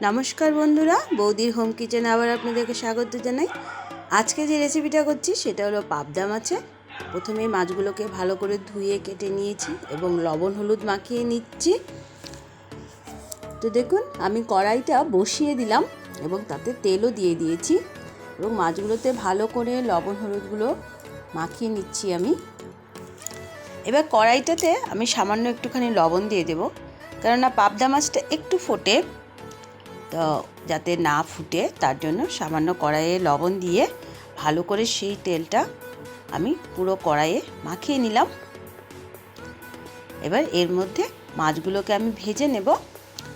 নমস্কার বন্ধুরা, বৌদির হোম কিচেনে আবার আপনাদেরকে স্বাগত জানাই। আজকে যে রেসিপিটা করছি সেটা হলো পাবদা মাছের। প্রথমেই মাছগুলোকে ভালো করে ধুয়ে কেটে নিয়েছি এবং লবণ হলুদ মাখিয়ে নিচ্ছি। তো দেখুন, আমি কড়াইটা বসিয়ে দিলাম এবং তাতে তেলও দিয়ে দিয়েছি এবং মাছগুলোতে ভালো করে লবণ হলুদগুলো মাখিয়ে নিচ্ছি আমি। এবার কড়াইটাতে আমি সামান্য একটুখানি লবণ দিয়ে দেবো, কেননা পাবদা মাছটা একটু ফোটে, তো যাতে না ফুটে তার জন্য সামান্য কড়াইয়ে লবণ দিয়ে ভালো করে সেই তেলটা আমি পুরো কড়াইয়ে মাখিয়ে নিলাম। এবার এর মধ্যে মাছগুলোকে আমি ভেজে নেব।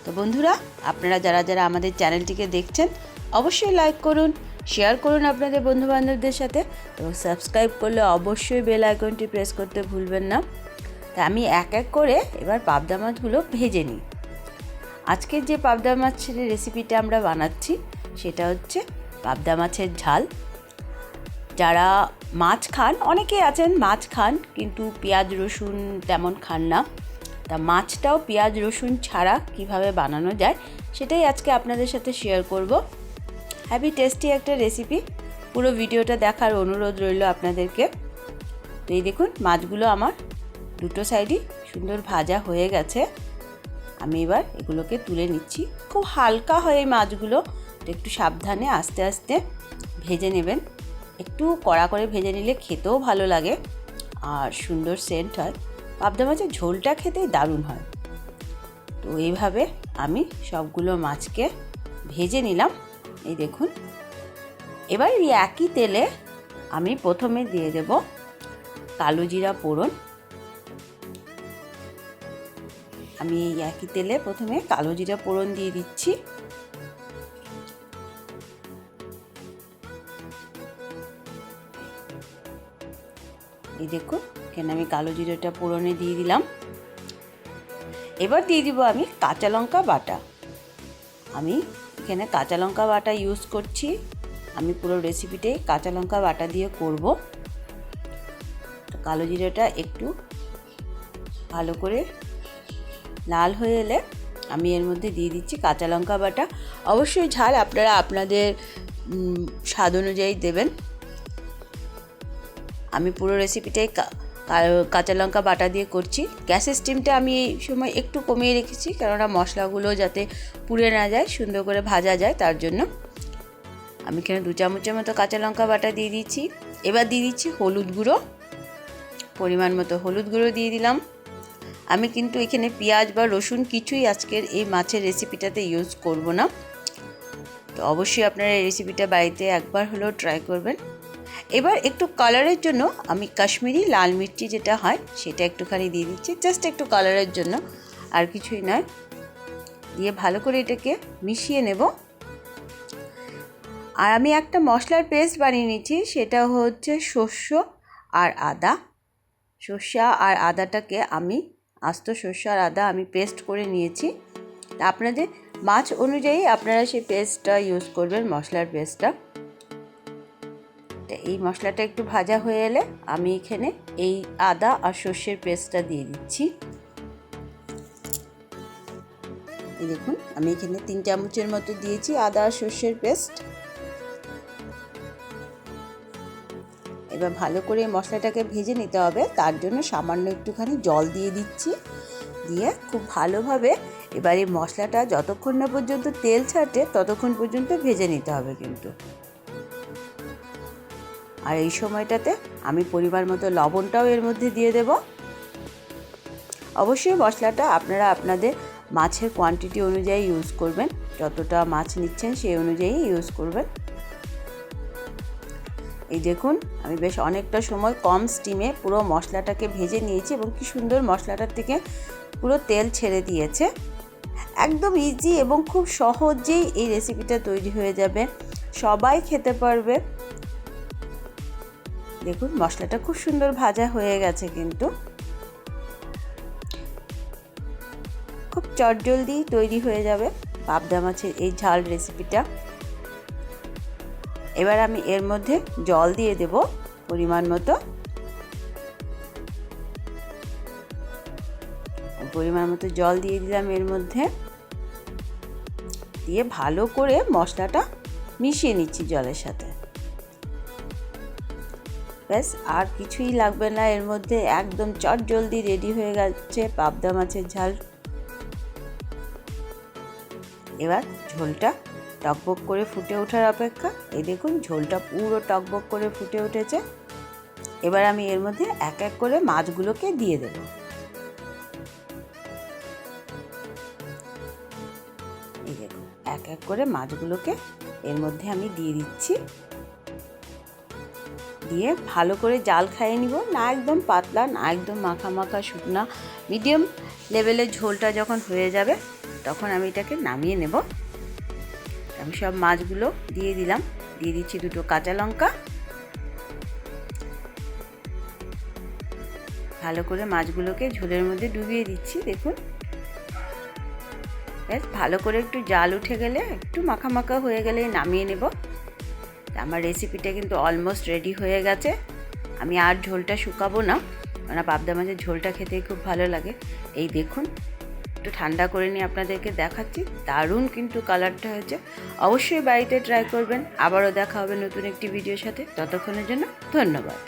তো বন্ধুরা, আপনারা যারা যারা আমাদের চ্যানেলটিকে দেখছেন অবশ্যই লাইক করুন, শেয়ার করুন আপনাদের বন্ধুবান্ধবদের সাথে এবং সাবস্ক্রাইব করলে অবশ্যই বেল আইকনটি প্রেস করতে ভুলবেন না। তা আমি এক এক করে এবার পাবদা মাছগুলো ভেজে নিই। আজকের যে পাবদা মাছের রেসিপিটা আমরা বানাচ্ছি সেটা হচ্ছে পাবদা মাছের ঝাল। যারা মাছ খান, অনেকেই আছেন মাছ খান কিন্তু পেঁয়াজ রসুন তেমন খান না, তা মাছটাও পেঁয়াজ রসুন ছাড়া কিভাবে বানানো যায় সেটাই আজকে আপনাদের সাথে শেয়ার করব। হ্যাভি টেস্টি একটা রেসিপি, পুরো ভিডিওটা দেখার অনুরোধ রইল আপনাদেরকে। তো এই দেখুন, মাছগুলো আমার দুটো সাইডই সুন্দর ভাজা হয়ে গেছে। আমি এবার এগুলোকে তুলে নিচ্ছি। খুব হালকা হয় এই মাছগুলো, তো একটু সাবধানে আস্তে আস্তে ভেজে নেবেন। একটু কড়া করে ভেজে নিলে খেতেও ভালো লাগে আর সুন্দর সেন্ট হয়। পাবদা মাছের ঝোলটা খেতেই দারুণ হয়। তো এইভাবে আমি সবগুলো মাছকে ভেজে নিলাম। এই দেখুন, এবার এই একই তেলে আমি প্রথমে দিয়ে দেব কালো জিরা ফোড়ন। আমি এই একই তেলে প্রথমে কালো জিরা ফোড়ন দিয়ে দিচ্ছি। এই দেখুন, এখানে আমি কালো জিরাটা ফোড়নে দিয়ে দিলাম। এবার দিয়ে দিব আমি কাঁচা লঙ্কা বাটা। আমি এখানে কাঁচা লঙ্কা বাটা ইউজ করছি। আমি পুরো রেসিপিটাই কাঁচা লঙ্কা বাটা দিয়ে করব। তো কালো জিরাটা একটু ভালো করে লাল হয়ে এলে আমি এর মধ্যে দিয়ে দিচ্ছি কাঁচা লঙ্কা বাটা। অবশ্যই ঝাল আপনারা আপনাদের স্বাদ অনুযায়ী দেবেন। আমি পুরো রেসিপিটাই কাঁচা লঙ্কা বাটা দিয়ে করছি। গ্যাসের স্টিমটা আমি এই সময় একটু কমিয়ে রেখেছি, কেননা মশলাগুলো যাতে পুড়ে না যায়, সুন্দর করে ভাজা যায়, তার জন্য। আমি এখানে 2 চামচের মতো কাঁচা লঙ্কা বাটা দিয়ে দিচ্ছি। এবার দিয়ে দিচ্ছি হলুদ গুঁড়ো, পরিমাণ মতো হলুদ গুঁড়ো দিয়ে দিলাম। আমি কিন্তু এখানে পেঁয়াজ বা রসুন কিছুই আজকের এই মাছের রেসিপিটাতে ইউজ করব না। তো অবশ্যই আপনারা এই রেসিপিটা বাড়িতে একবার হলেও ট্রাই করবেন। এবার একটু কালারের জন্য আমি কাশ্মীরি লাল মির্চি যেটা হয় সেটা একটুখানি দিয়ে দিচ্ছি, জাস্ট একটু কালারের জন্য, আর কিছুই নয়। দিয়ে ভালো করে এটাকে মিশিয়ে নেব। আর আমি একটা মশলার পেস্ট বানিয়ে নিচ্ছি, সেটা হচ্ছে সর্ষে আর আদা। সর্ষে আর আদাটাকে আমি আস্ত সর্ষে আর আদা আমি পেস্ট করে নিয়েছি। আপনাদের মাছ অনুযায়ী আপনারা সেই পেস্টটা ইউজ করবেন, মশলার পেস্টটা। এই মশলাটা একটু ভাজা হয়ে এলে আমি এখানে এই আদা আর সর্ষের পেস্টটা দিয়ে দিচ্ছি। এই দেখুন, আমি এখানে 3 চামচের মতো দিয়েছি আদা আর সর্ষের পেস্ট। এবার ভালো করে মশলাটাকে ভেজে নিতে হবে, তার জন্য সামান্য একটুখানি জল দিয়ে দিচ্ছি। দিয়ে খুব ভালোভাবে এবার এই মশলাটা যতক্ষণ না পর্যন্ত তেল ছাড়ে ততক্ষণ পর্যন্ত ভেজে নিতে হবে কিন্তু। আর এই সময়টাতে আমি পরিমাণ মতো লবণটাও এর মধ্যে দিয়ে দেব। অবশ্যই মশলাটা আপনারা আপনাদের মাছের কোয়ান্টিটি অনুযায়ী ইউজ করবেন, যতটা মাছ নিচ্ছেন সেই অনুযায়ী ইউজ করবেন। এই দেখুন, আমি বেশ অনেকটা সময় কম স্টিমে পুরো মশলাটাকে ভেজে নিয়েছি এবং কি সুন্দর মশলাটার থেকে পুরো তেল ছেড়ে দিয়েছে। একদম ইজি এবং খুব সহজেই এই রেসিপিটা তৈরি হয়ে যাবে, সবাই খেতে পারবে। দেখুন, মশলাটা খুব সুন্দর ভাজা হয়ে গেছে কিন্তু। খুব চটজলদি তৈরি হয়ে যাবে পাবদা মাছের এই ঝাল রেসিপিটা। এবার আমি এর মধ্যে জল দিয়ে দেব পরিমাণ মতো। জল দিয়ে দিলাম এর মধ্যে। দিয়ে ভালো করে মশলাটা মিশিয়ে নিচ্ছি জলের সাথে। ব্যাস আর কিছুই লাগবে না এর মধ্যে, একদম চটজলদি রেডি হয়ে গেছে পাবদা মাছের ঝাল। এবার ঝোলটা টকবক করে ফুটে ওঠার অপেক্ষা। এই দেখুন ঝোলটা পুরো টকবক করে ফুটে উঠেছে। এবার আমি এর মধ্যে এক এক করে মাছগুলোকে দিয়ে দেব। এই দেখুন এক এক করে মাছগুলোকে এর মধ্যে আমি দিয়ে দিচ্ছি। দিয়ে ভালো করে জাল খাইয়ে নিব, না একদম পাতলা না একদম মাখা মাখা, শুকনা মিডিয়াম লেভেলের ঝোলটা যখন হয়ে যাবে তখন আমি এটাকে নামিয়ে নেব। আমি সব মাছগুলো দিয়ে দিলাম, দিয়ে দিচ্ছি 2টো কাঁচা লঙ্কা। ভালো করে মাছগুলোকে ঝোলের মধ্যে ডুবিয়ে দিচ্ছি। দেখুন বেশ ভালো করে একটু জাল উঠে গেলে, একটু মাখা মাখা হয়ে গেলে নামিয়ে নেব। আমার রেসিপিটা কিন্তু অলমোস্ট রেডি হয়ে গেছে। আমি আর ঝোলটা শুকাবো না, কারণ পাবদা মাছের ঝোলটা খেতে খুব ভালো লাগে। এই দেখুন একটু ঠান্ডা করে নিয়ে আপনাদেরকে দেখাচ্ছি, দারুণ কিন্তু কালারটা হয়েছে। অবশ্যই বাড়িতে ট্রাই করবেন। আবারও দেখা হবে নতুন একটি ভিডিওর সাথে। ততক্ষণের জন্য ধন্যবাদ।